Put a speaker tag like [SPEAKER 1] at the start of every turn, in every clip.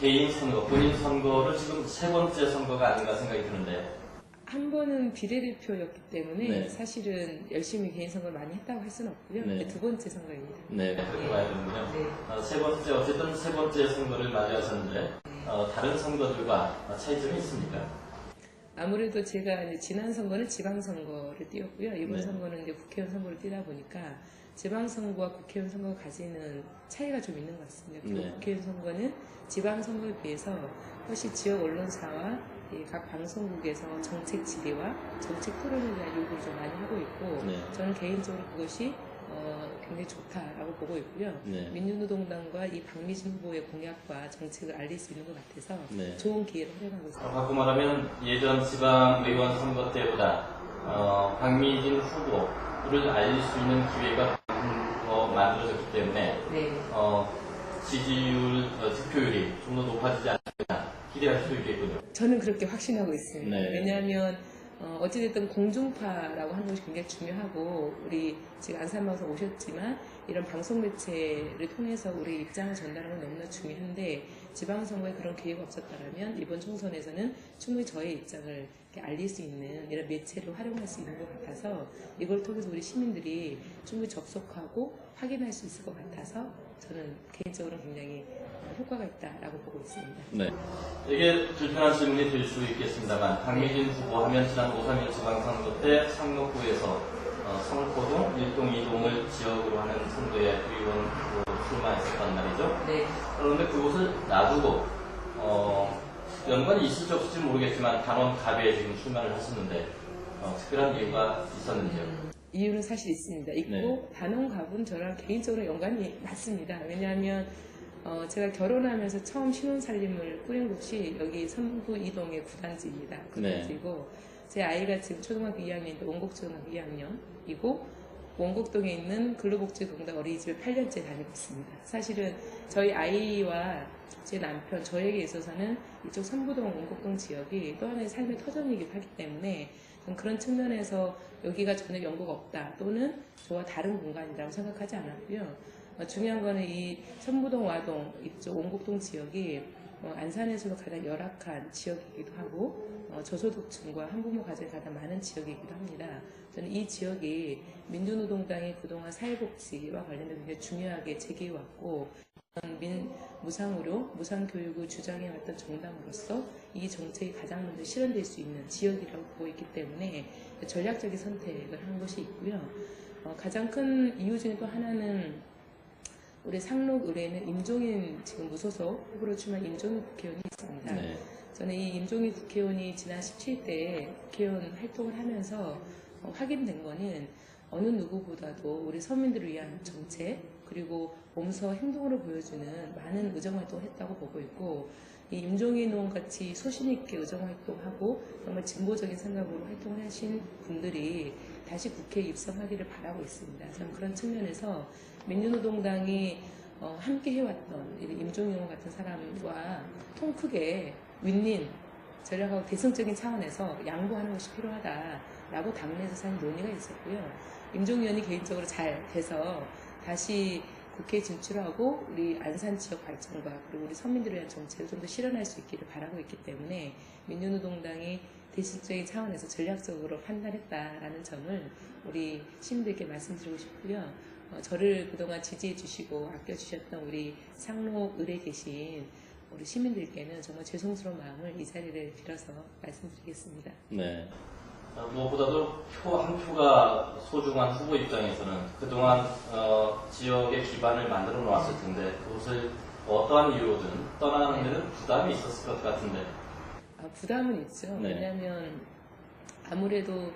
[SPEAKER 1] 개인 선거, 본인 선거를 지금 세 번째 선거가 아닌가 생각이 드는데.
[SPEAKER 2] 한 번은 비례대표였기 때문에
[SPEAKER 1] 네.
[SPEAKER 2] 사실은 열심히 개인 선거를 많이 했다고 할 수는 없고요.
[SPEAKER 1] 네.
[SPEAKER 2] 두 번째 선거입니다.
[SPEAKER 1] 네, 그렇게 봐야 되는군요.
[SPEAKER 2] 네.
[SPEAKER 1] 세 번째, 어쨌든 세 번째 선거를 맞이하셨는데, 다른 선거들과 차이점이 있습니까?
[SPEAKER 2] 아무래도 제가 이제 지난 선거는 지방선거를 뛰었고요. 이번
[SPEAKER 1] 네.
[SPEAKER 2] 선거는 이제 국회의원 선거를 뛰다 보니까 지방선거와 국회의원 선거가 가지는 차이가 좀 있는 것 같습니다. 그리고
[SPEAKER 1] 네.
[SPEAKER 2] 국회의원 선거는 지방선거에 비해서 훨씬 지역 언론사와 각 방송국에서 정책 질의와 정책 토론에 대한 요구를 좀 많이 하고 있고
[SPEAKER 1] 네.
[SPEAKER 2] 저는 개인적으로 그것이 굉장히 좋다라고 보고 있고요.
[SPEAKER 1] 네.
[SPEAKER 2] 민주노동당과 이 박미진 후보의 공약과 정책을 알릴 수 있는 것 같아서
[SPEAKER 1] 네.
[SPEAKER 2] 좋은 기회를 활용하고 있습니다.
[SPEAKER 1] 바꿔 말하면 예전 지방의원 선거 때보다 박미진 후보를 알릴 수 있는 기회가 더 만들어졌기 때문에
[SPEAKER 2] 네.
[SPEAKER 1] 지지율, 득표율이 좀 더 높아지지 않을까 기대할 수 있겠군요.
[SPEAKER 2] 저는 그렇게 확신하고 있습니다.
[SPEAKER 1] 네.
[SPEAKER 2] 왜냐하면 어찌됐든 공중파라고 하는 것이 굉장히 중요하고 우리 지금 안산방송 오셨지만 이런 방송 매체를 통해서 우리 입장을 전달하는 건 너무나 중요한데 지방선거에 그런 기회가 없었다면 이번 총선에서는 충분히 저의 입장을 알릴 수 있는 이런 매체를 활용할 수 있는 것 같아서 이걸 통해서 우리 시민들이 충분히 접속하고 확인할 수 있을 것 같아서 저는 개인적으로 굉장히 효과가 있다라고 보고 있습니다.
[SPEAKER 1] 네. 이게 불편한 질문이 될 수 있겠습니다만 박미진 후보 하면 지난 5.3일 지방선거 때 상록구에서 성포동 1동 2동을 지역으로 하는 선거에 의원 후보 출마했었단 말이죠.
[SPEAKER 2] 네.
[SPEAKER 1] 그런데 그곳을 놔두고 연관이 있을지 없을지 모르겠지만 단원갑에 지금 출마를 하셨는데 특별한 이유가 있었는지요?
[SPEAKER 2] 이유는 사실 있습니다. 있고
[SPEAKER 1] 네.
[SPEAKER 2] 단원갑은 저랑 개인적으로 연관이 많습니다. 왜냐하면 제가 결혼하면서 처음 신혼살림을 꾸린 곳이 여기 성북 이동의 구단지입니다. 구단지고 제 아이가 지금 초등학교 2학년인데 원곡초등학교 2학년이고 원곡동에 있는 근로복지공단 어린이집을 8년째 다니고 있습니다. 사실은 저희 아이와 제 남편, 저에게 있어서는 이쪽 성북동 원곡동 지역이 또 하나의 삶의 터전이기도 하기 때문에 그런 측면에서 여기가 전혀 연고가 없다 또는 저와 다른 공간이라고 생각하지 않았고요. 중요한 거는 이 선부동 와동 이쪽 원곡동 지역이 안산에서도 가장 열악한 지역이기도 하고 저소득층과 한부모 가정이 가장 많은 지역이기도 합니다. 저는 이 지역이 민주노동당이 그동안 사회복지와 관련해서 굉장히 중요하게 제기해왔고 무상의료, 무상교육을 주장해왔던 정당으로서 이 정책이 가장 먼저 실현될 수 있는 지역이라고 보고 있기 때문에 전략적인 선택을 한 것이 있고요. 가장 큰 이유 중에 또 하나는 우리 상록 의뢰에는 임종인 지금 무소속 후보로 출마한 임종인 국회의원이 있습니다.
[SPEAKER 1] 네.
[SPEAKER 2] 저는 이 임종인 국회의원이 지난 17대 국회의원 활동을 하면서 확인된 거는 어느 누구보다도 우리 서민들을 위한 정책 그리고 몸소 행동으로 보여주는 많은 의정활동을 했다고 보고 있고 이 임종인 의원 같이 소신있게 의정활동하고 정말 진보적인 생각으로 활동을 하신 분들이 다시 국회에 입성하기를 바라고 있습니다. 저는 그런 측면에서 민주노동당이 함께 해왔던 임종인 의원 같은 사람과 통 크게 윈윈 전략하고 대승적인 차원에서 양보하는 것이 필요하다라고 당내에서 사는 논의가 있었고요. 임종인 의원이 개인적으로 잘 돼서 다시 국회에 진출하고 우리 안산 지역 발전과 그리고 우리 서민들을 위한 정책을 좀 더 실현할 수 있기를 바라고 있기 때문에 민주노동당이 대승적인 차원에서 전략적으로 판단했다라는 점을 우리 시민들께 말씀드리고 싶고요. 저를 그동안 지지해 주시고 아껴 주셨던 우리 상록 을에 계신 우리 시민들께는 정말 죄송스러운 마음을 이 자리를 빌어서 말씀드리겠습니다.
[SPEAKER 1] 네. 무엇보다도 표 한 표가 소중한 후보 입장에서는 그동안 지역의 기반을 만들어 놓았을 텐데 그것을 어떠한 이유로든 떠나는 데는 부담이 있었을 것 같은데.
[SPEAKER 2] 부담은 있죠.
[SPEAKER 1] 네.
[SPEAKER 2] 왜냐하면 아무래도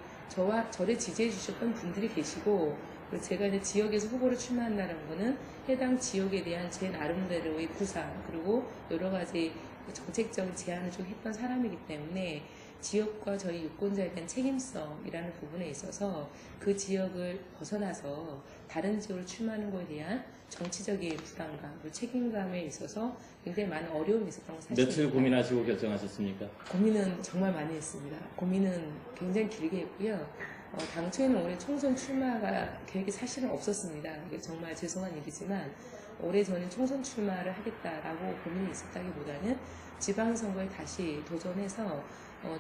[SPEAKER 2] 저를 지지해 주셨던 분들이 계시고 그리고 제가 이제 지역에서 후보를 출마한다는 거는 해당 지역에 대한 제 나름대로의 구상 그리고 여러 가지 정책적인 제안을 좀 했던 사람이기 때문에 지역과 저희 유권자에 대한 책임성이라는 부분에 있어서 그 지역을 벗어나서 다른 지역으로 출마하는 것에 대한 정치적인 부담감 그리고 책임감에 있어서 굉장히 많은 어려움이 있었던 사실입니다.
[SPEAKER 1] 며칠 고민하시고 결정하셨습니까?
[SPEAKER 2] 고민은 정말 많이 했습니다. 고민은 굉장히 길게 했고요. 당초에는 올해 총선 출마가 계획이 사실은 없었습니다. 이게 정말 죄송한 일이지만 올해 저는 총선 출마를 하겠다라고 고민이 있었다기보다는 지방선거에 다시 도전해서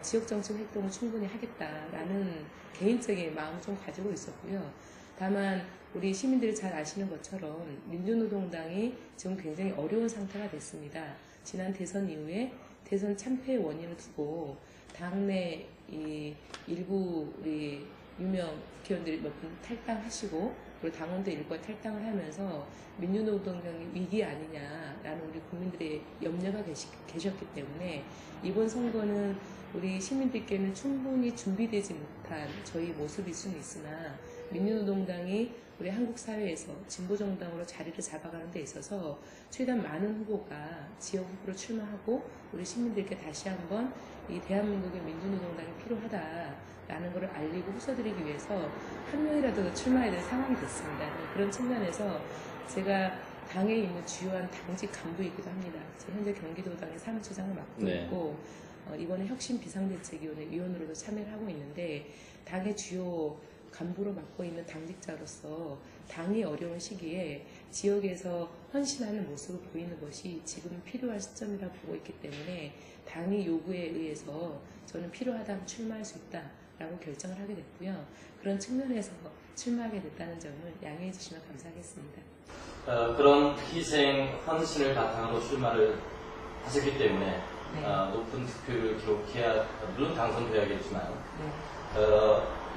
[SPEAKER 2] 지역정치 활동을 충분히 하겠다라는 개인적인 마음을 좀 가지고 있었고요. 다만 우리 시민들이 잘 아시는 것처럼 민주노동당이 지금 굉장히 어려운 상태가 됐습니다. 지난 대선 이후에 대선 참패의 원인을 두고 당내 일부 우리 유명 국회의원들이 몇 분 탈당하시고 그리고 당원도 일부가 탈당을 하면서 민주노동당이 위기 아니냐라는 우리 국민들의 염려가 계셨기 때문에 이번 선거는 우리 시민들께는 충분히 준비되지 못한 저희 모습일 수는 있으나 민주노동당이 우리 한국 사회에서 진보정당으로 자리를 잡아가는 데 있어서 최대한 많은 후보가 지역 후보로 출마하고 우리 시민들께 다시 한번 이 대한민국의 민주노동당이 필요하다라는 것을 알리고 호소드리기 위해서 한 명이라도 더 출마해야 될 상황이 됐습니다. 그런 측면에서 제가 당에 있는 주요한 당직 간부이기도 합니다. 제가 현재 경기도당의 사무처장을 맡고 있고 이번에 혁신 비상대책위원회 위원으로도 참여를 하고 있는데 당의 주요 간부로 맡고 있는 당직자로서 당이 어려운 시기에 지역에서 헌신하는 모습을 보이는 것이 지금 필요한 시점이라고 보고 있기 때문에 당의 요구에 의해서 저는 필요하다면 출마할 수 있다라고 결정을 하게 됐고요. 그런 측면에서 출마하게 됐다는 점을 양해해 주시면 감사하겠습니다.
[SPEAKER 1] 그런 희생, 헌신을 바탕으로 출마를 하셨기 때문에 높은 득표를 기록해야 물론 당선돼야겠지만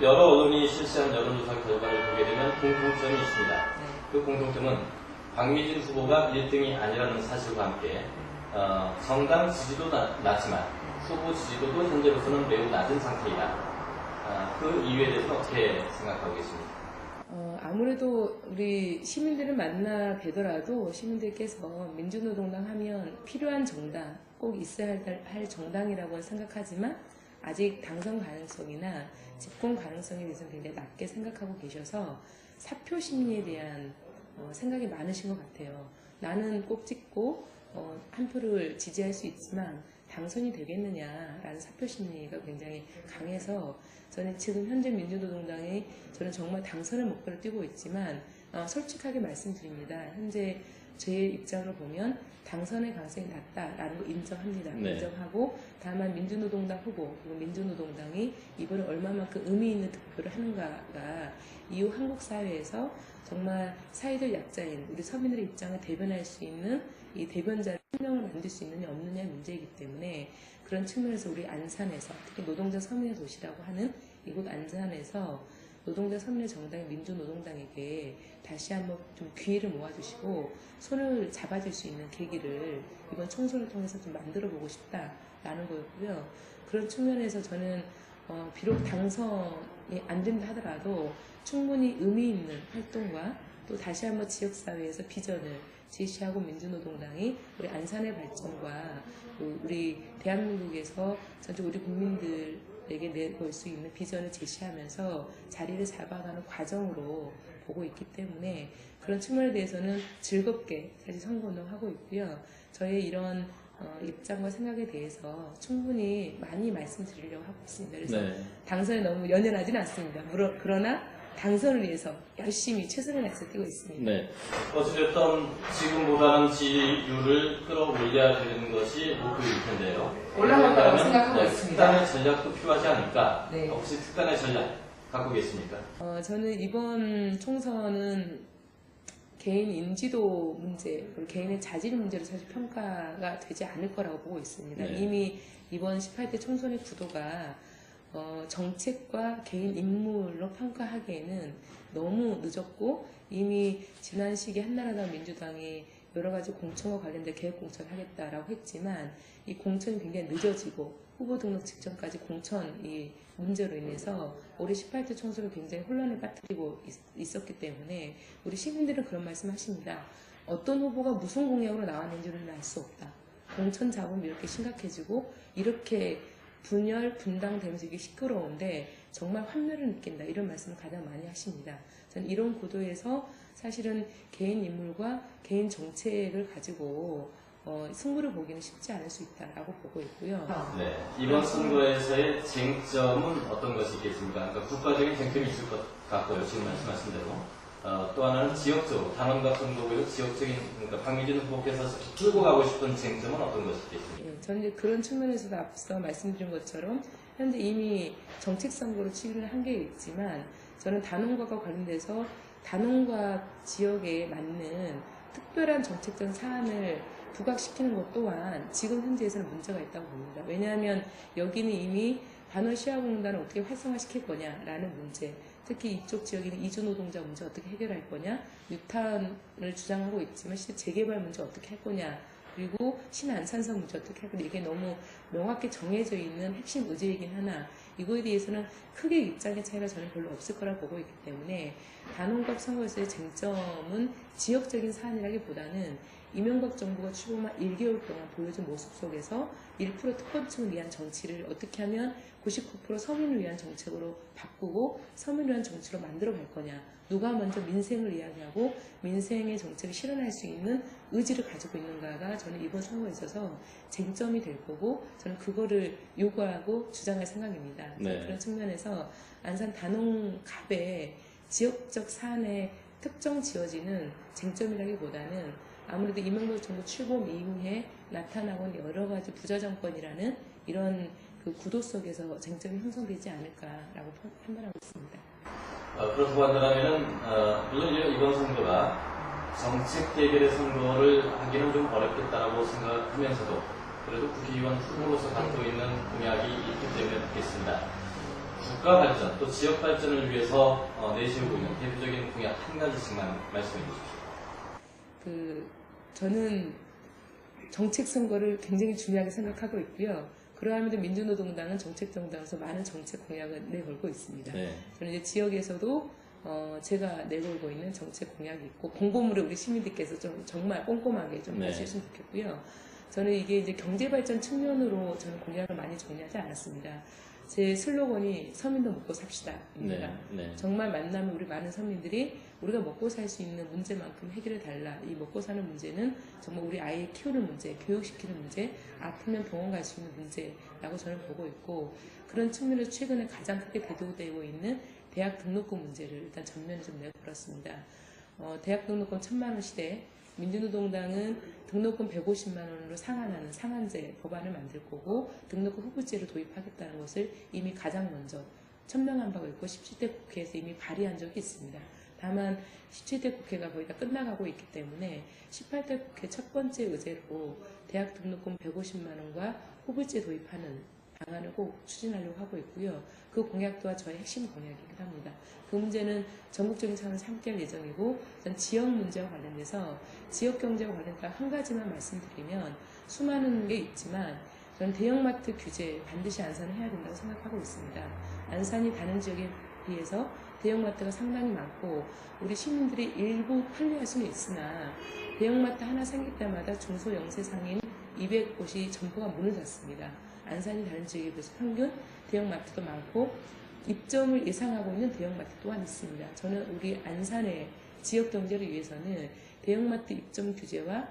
[SPEAKER 1] 여러 언론이 실시한 여론조사 결과를 보게 되면 공통점이 있습니다. 그 공통점은 박미진 후보가 1등이 아니라는 사실과 함께 정당 지지도 낮지만 후보 지지도도 현재로서는 매우 낮은 상태이다. 그 이유에 대해서 어떻게 생각하고 계십니까?
[SPEAKER 2] 아무래도 우리 시민들을 만나 뵈더라도 시민들께서 민주노동당 하면 필요한 정당, 꼭 있어야 할 정당이라고 생각하지만 아직 당선 가능성이나 집권 가능성에 대해서는 굉장히 낮게 생각하고 계셔서 사표 심리에 대한 생각이 많으신 것 같아요. 나는 꼭 찍고 한 표를 지지할 수 있지만 당선이 되겠느냐라는 사표 심리가 굉장히 강해서 저는 지금 현재 민주노동당이 저는 정말 당선을 목표로 뛰고 있지만 솔직하게 말씀드립니다. 현재 제 입장으로 보면 당선의 가능성이 낮다라는 거 인정합니다. 인정하고 다만 민주노동당 후보 그리고 민주노동당이 이번에 얼마만큼 의미 있는 득표를 하는가가 이후 한국 사회에서 정말 사회적 약자인 우리 서민들의 입장을 대변할 수 있는 이 대변자를 한 명을 만들 수 있느냐 없느냐 문제이기 때문에 그런 측면에서 우리 안산에서 특히 노동자 서민의 도시라고 하는 이곳 안산에서 노동자 서민의 정당인 민주노동당에게 다시 한번 좀 기회를 모아주시고 손을 잡아줄 수 있는 계기를 이번 총선을 통해서 좀 만들어 보고 싶다라는 거였고요. 그런 측면에서 저는 비록 당선이 안 된다 하더라도 충분히 의미 있는 활동과 또 다시 한번 지역사회에서 비전을 제시하고 민주노동당이 우리 안산의 발전과 우리 대한민국에서 전체 우리 국민들에게 내볼 수 있는 비전을 제시하면서 자리를 잡아가는 과정으로 보고 있기 때문에 그런 측면에 대해서는 즐겁게 사실 선거운동하고 있고요. 저의 이런 입장과 생각에 대해서 충분히 많이 말씀드리려고 하고 있습니다. 그래서 당선에 너무 연연하지는 않습니다. 그러나 당선을 위해서 열심히 최선을 다해서 뛰고 있습니다.
[SPEAKER 1] 어찌됐든 지금보다는 지지율을 끌어올려야 되는 것이 목표일 텐데요.
[SPEAKER 2] 올라갈 거라고 생각하고 있습니다.
[SPEAKER 1] 특단의 전략도 필요하지 않을까? 혹시 특단의 전략 갖고 계십니까?
[SPEAKER 2] 저는 이번 총선은 개인 인지도 문제, 그리고 개인의 자질 문제로 사실 평가가 되지 않을 거라고 보고 있습니다. 이미 이번 18대 총선의 구도가 정책과 개인 인물로 평가하기에는 너무 늦었고 이미 지난 시기에 한나라당 민주당이 여러 가지 공천과 관련된 개혁 공천을 하겠다라고 했지만 이 공천이 굉장히 늦어지고 후보 등록 직전까지 공천 이 문제로 인해서 올해 18대 총선을 굉장히 혼란에 빠뜨리고 있었기 때문에 우리 시민들은 그런 말씀 하십니다. 어떤 후보가 무슨 공약으로 나왔는지는 알 수 없다. 공천 잡음이 이렇게 심각해지고 이렇게 분열, 분당되면서 이게 시끄러운데 정말 환멸을 느낀다. 이런 말씀을 가장 많이 하십니다. 저는 이런 구도에서 사실은 개인 인물과 개인 정책을 가지고 승부를 보기는 쉽지 않을 수 있다라고 보고 있고요.
[SPEAKER 1] 이번 선거에서의 쟁점은 어떤 것이 있겠습니까? 그러니까 국가적인 쟁점이 있을 것 같고요. 지금 말씀하신 대로 또 하나는 지역적으로 단원과 선거구에서 지역적인 그러니까 박미진 후보께서 풀고 가고 싶은 쟁점은 어떤 것이 있겠습니까?
[SPEAKER 2] 예, 저는 이제 그런 측면에서도 앞서 말씀드린 것처럼 현재 이미 정책 선거로 치기는 한계가 있지만 저는 단원과가 관련돼서 단원과 지역에 맞는 특별한 정책적 사안을 부각시키는 것 또한 지금 현재에서는 문제가 있다고 봅니다. 왜냐하면 여기는 이미 반원 시야공단을 어떻게 활성화시킬 거냐라는 문제, 특히 이쪽 지역에는 이주노동자 문제 어떻게 해결할 거냐, 뉴타운을 주장하고 있지만 실제 재개발 문제 어떻게 할 거냐, 그리고 신안산성 문제 어떻게 할 거냐, 이게 너무 명확히 정해져 있는 핵심 의제이긴 하나 이거에 대해서는 크게 입장의 차이가 저는 별로 없을 거라고 보고 있기 때문에 단원갑 선거에서의 쟁점은 지역적인 사안이라기보다는 이명박 정부가 출범한 1개월 동안 보여준 모습 속에서 1% 특권층을 위한 정치를 어떻게 하면 99% 서민을 위한 정책으로 바꾸고 서민을 위한 정치로 만들어 갈 거냐, 누가 먼저 민생을 이야기하고 민생의 정책을 실현할 수 있는 의지를 가지고 있는가가 저는 이번 선거에 있어서 쟁점이 될 거고 저는 그거를 요구하고 주장할 생각입니다.
[SPEAKER 1] 네.
[SPEAKER 2] 그런 측면에서 안산 단원갑의 지역적 사안에 특정 지어지는 쟁점이라기보다는 아무래도 이명박 정부 출범 이후에 나타나고 있는 여러 가지 부자정권이라는 이런 그 구도 속에서 쟁점이 형성되지 않을까라고 판단하고 있습니다.
[SPEAKER 1] 그렇다고 한다면 물론 이번 선거가 정책 대결의 선거를 하기는 좀 어렵겠다라고 생각하면서도 그래도 국회의원 후보로서 갖고 있는 공약이 있기 때문에 묻겠습니다. 국가 발전 또 지역 발전을 위해서 내세우고 있는 대표적인 공약 한 가지씩만 말씀해 주십시오.
[SPEAKER 2] 저는 정책 선거를 굉장히 중요하게 생각하고 있고요. 그러함에도 민주노동당은 정책정당에서 많은 정책 공약을 내걸고 있습니다.
[SPEAKER 1] 네.
[SPEAKER 2] 저는 이제 지역에서도 제가 내걸고 있는 정책 공약이 있고 공보물을 우리 시민들께서 좀 정말 꼼꼼하게 좀
[SPEAKER 1] 네.
[SPEAKER 2] 해주셨으면 좋겠고요. 저는 이게 이제 경제발전 측면으로 저는 공약을 많이 정리하지 않았습니다. 제 슬로건이 서민도 먹고 삽시다입니다.
[SPEAKER 1] 네.
[SPEAKER 2] 정말 만나면 우리 많은 서민들이 우리가 먹고 살 수 있는 문제만큼 해결해 달라. 이 먹고 사는 문제는 정말 우리 아이 키우는 문제, 교육시키는 문제, 아프면 병원 갈 수 있는 문제라고 저는 보고 있고 그런 측면에서 최근에 가장 크게 대두되고 있는 대학 등록금 문제를 일단 전면에 좀 내걸었습니다. 대학 등록금 1,000만 원 시대 민주노동당은 등록금 150만 원으로 상한하는 상한제 법안을 만들 거고 등록금 후불제를 도입하겠다는 것을 이미 가장 먼저 천명한 바가 있고 17대 국회에서 이미 발의한 적이 있습니다. 다만 17대 국회가 거의 다 끝나가고 있기 때문에 18대 국회 첫 번째 의제로 대학 등록금 150만 원과 후불제 도입하는 방안을 꼭 추진하려고 하고 있고요. 그 공약 또한 저의 핵심 공약이기도 합니다. 그 문제는 전국적인 차원에서 함께 할 예정이고 전 지역 문제와 관련돼서 지역 경제와 관련해서 한 가지만 말씀드리면 수많은 게 있지만 저는 대형마트 규제 반드시 안산을 해야 된다고 생각하고 있습니다. 안산이 다른 지역에 비해서 대형마트가 상당히 많고 우리 시민들이 일부 편리할 수는 있으나 대형마트 하나 생길 때마다 중소 영세 상인 200곳이 점포가 문을 닫습니다. 안산이 다른 지역에 비해서 평균 대형마트도 많고 입점을 예상하고 있는 대형마트 또한 있습니다. 저는 우리 안산의 지역 경제를 위해서는 대형마트 입점 규제와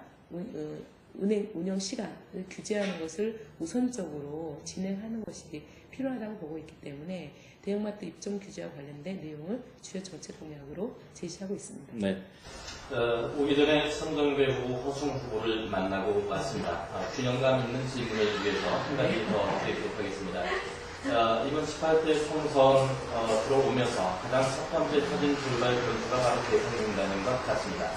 [SPEAKER 2] 운영 시간을 규제하는 것을 우선적으로 진행하는 것이 필요하다고 보고 있기 때문에 대형마트 입점 규제와 관련된 내용을 주요 정책 공약으로 제시하고 있습니다.
[SPEAKER 1] 네. 오기 전에 선정배 후보, 허승 후보를 만나고 왔습니다. 균형감 있는 질문을 위해서 한 가지 더 드리도록 하겠습니다. 이번 18대 총선 들어오면서 가장 첫 번째 터진 출발 변수가 바로 대통령단인 것 같습니다.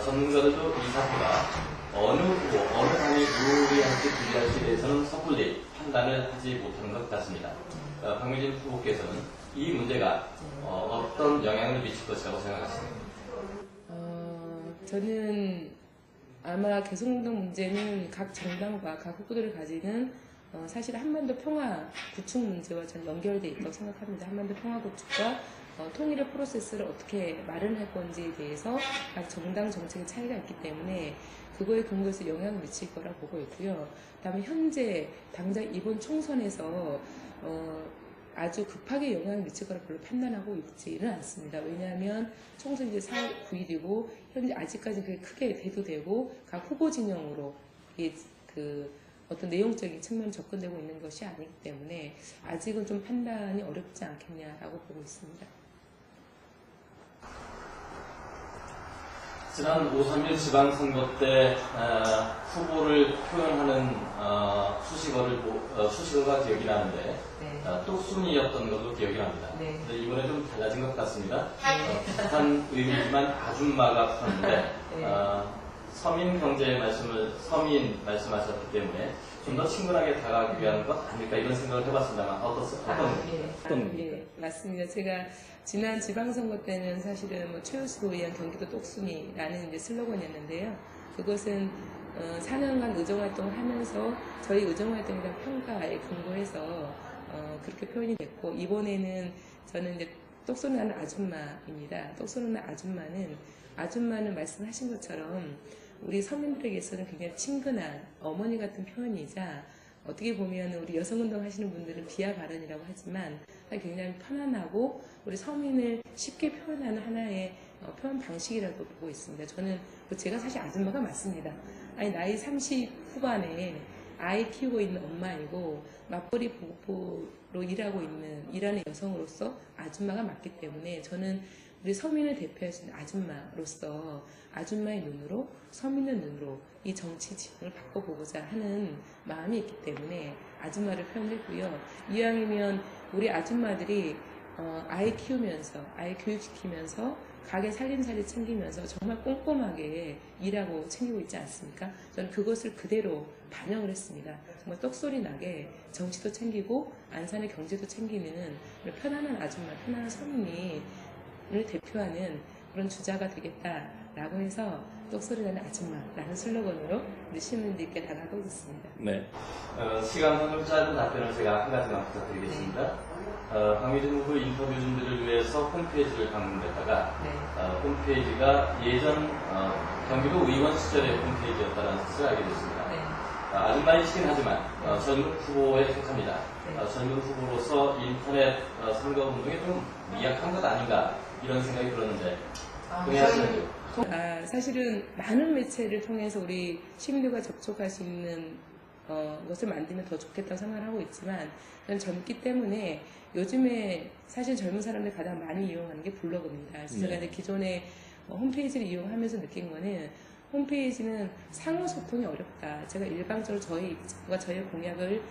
[SPEAKER 1] 전문가들도 이 사태가 어느 후보, 어느 당이 유리할지 불리할지에 대해서는 섣불리 판단을 하지 못하는 것 같습니다. 박미진 후보께서는 이 문제가 어떤 영향을 미칠 것이라고 생각하십니까?
[SPEAKER 2] 저는 아마 개성운동 문제는 각 정당과 각 후보들을 가지는 사실 한반도 평화 구축 문제와 저는 연결되어 있다고 생각합니다. 한반도 평화 구축과 통일의 프로세스를 어떻게 마련할 건지에 대해서 각 정당 정책의 차이가 있기 때문에 그거에 근거해서 영향을 미칠 거라고 보고 있고요. 다음에 현재 당장 이번 총선에서 아주 급하게 영향을 미칠 거라 별로 판단하고 있지는 않습니다. 왜냐하면 총선이 이제 4월 9일이고 현재 아직까지 그게 크게 대두되고 각 후보 진영으로 이게 어떤 내용적인 측면 접근되고 있는 것이 아니기 때문에 아직은 좀 판단이 어렵지 않겠냐라고 보고 있습니다.
[SPEAKER 1] 지난 5.3일 지방선거 때 후보를 표현하는 수식어가 기억이 나는데
[SPEAKER 2] 네.
[SPEAKER 1] 똑순이였던 것도 기억이 납니다.
[SPEAKER 2] 네.
[SPEAKER 1] 근데 이번에 좀 달라진 것 같습니다.
[SPEAKER 2] 네.
[SPEAKER 1] 비슷한 의미지만 아줌마가 컸는데
[SPEAKER 2] 네.
[SPEAKER 1] 서민 경제 서민 말씀하셨기 때문에 좀 더 친근하게 다가가기 위한 것 아닐까 이런 생각을 해봤습니다만
[SPEAKER 2] 예, 맞습니다. 제가 지난 지방선거 때는 사실은 뭐 최우수 의원 경기도 똑순이라는 이제 슬로건이었는데요. 그것은 4년간 의정활동을 하면서 저희 의정활동이란 평가에 근거해서 그렇게 표현이 됐고, 이번에는 저는 이제 똑소리나는 아줌마입니다. 똑소리나는 아줌마는 말씀하신 것처럼 우리 서민들에게서는 굉장히 친근한 어머니 같은 표현이자, 어떻게 보면 우리 여성운동 하시는 분들은 비하 발언이라고 하지만 굉장히 편안하고 우리 서민을 쉽게 표현하는 하나의 표현 방식이라고 보고 있습니다. 저는 제가 사실 아줌마가 맞습니다. 아니, 나이 30 후반에 아이 키우고 있는 엄마이고 맞벌이 부부로 일하는 여성으로서 아줌마가 맞기 때문에, 저는 우리 서민을 대표할 수 있는 아줌마로서 아줌마의 눈으로, 서민의 눈으로 이 정치 지형을 바꿔보고자 하는 마음이 있기 때문에 아줌마를 표현했고요. 이왕이면 우리 아줌마들이 아이 키우면서, 아이 교육시키면서, 가게 살림살이 챙기면서 정말 꼼꼼하게 일하고 챙기고 있지 않습니까? 저는 그것을 그대로 반영을 했습니다. 정말 똑소리 나게 정치도 챙기고 안산의 경제도 챙기는 편안한 아줌마, 편안한 서민을 대표하는 그런 주자가 되겠다라고 해서 똑소리 나는 아줌마라는 슬로건으로 우리 시민들께 다가가고 있습니다.
[SPEAKER 1] 네. 시간 관계로 짧은 답변을 제가 한 가지만 부탁드리겠습니다. 강미준 후보 인터뷰 준비를 위해서 홈페이지를 방문했다가 홈페이지가 예전 경기도 의원 시절의 홈페이지였다는 사실을 알게 됐습니다. 아줌마이시긴 하지만 젊은 후보에 속합니다. 젊은 후보로서 인터넷 선거운동이 좀 미약한 것 아닌가 이런 생각이 들었는데 동의하시는지요?
[SPEAKER 2] 사실은 많은 매체를 통해서 우리 시민들과 접촉할 수 있는 것을 만들면 더 좋겠다고 생각을 하고 있지만, 저는 젊기 때문에 요즘에 사실 젊은 사람들이 가장 많이 이용하는 게 블로그입니다. 그래서 제가 이제 기존에 홈페이지를 이용하면서 느낀 거는, 홈페이지는 상호 소통이 어렵다. 제가 일방적으로 저의 입장과 저의 공약을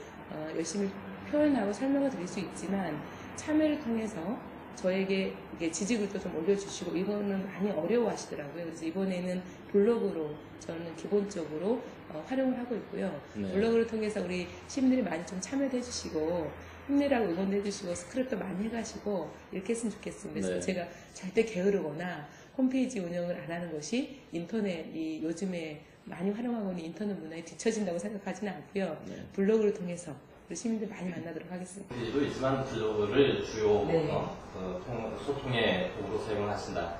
[SPEAKER 2] 열심히 표현하고 설명을 드릴 수 있지만, 참여를 통해서 저에게 이게 지지글도 좀 올려주시고 이거는 많이 어려워하시더라고요. 그래서 이번에는 블로그로 저는 기본적으로 활용을 하고 있고요. 블로그를 통해서 우리 시민들이 많이 좀 참여도 해주시고 힘내라고 응원도 해주시고 스크랩도 많이 해가시고 이렇게 했으면 좋겠습니다. 그래서 제가 절대 게으르거나 홈페이지 운영을 안 하는 것이 이 요즘에 많이 활용하고 있는 인터넷 문화에 뒤처진다고 생각하지는 않고요. 블로그를 통해서 시민들 많이 만나도록 하겠습니다.
[SPEAKER 1] 도 있지만 블로그를 주요 소통의 도구로 사용을 하신다.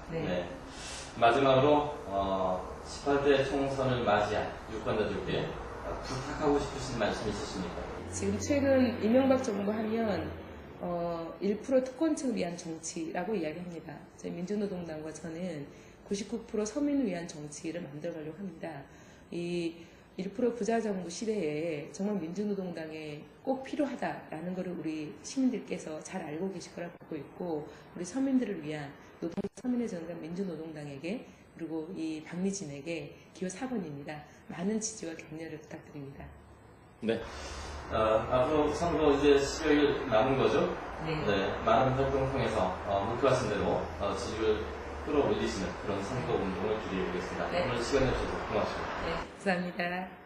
[SPEAKER 1] 마지막으로 18대 총선을 맞이한 유권자들께 부탁하고 싶으신 말씀 있으십니까?
[SPEAKER 2] 지금 최근 이명박 정부 하면 1% 특권층을 위한 정치라고 이야기합니다. 저희 민주노동당과 저는 99% 서민을 위한 정치를 만들어가려고 합니다. 이 1% 부자 정부 시대에 정말 민주노동당에 꼭 필요하다라는 것을 우리 시민들께서 잘 알고 계실 거라 보고 있고, 우리 서민들을 위한 서민의 정당 민주노동당에게, 그리고 이 박미진에게 기호 4번입니다. 많은 지지와 격려를 부탁드립니다.
[SPEAKER 1] 네. 앞으로 선거 이제 10여일 남은 거죠? 많은 활동 통해서 목표하신 대로 지지를 끌어올리시는 그런 선거 운동을 기대해 보겠습니다. 오늘 시간 내주셔서 고맙습니다.
[SPEAKER 2] 감사합니다.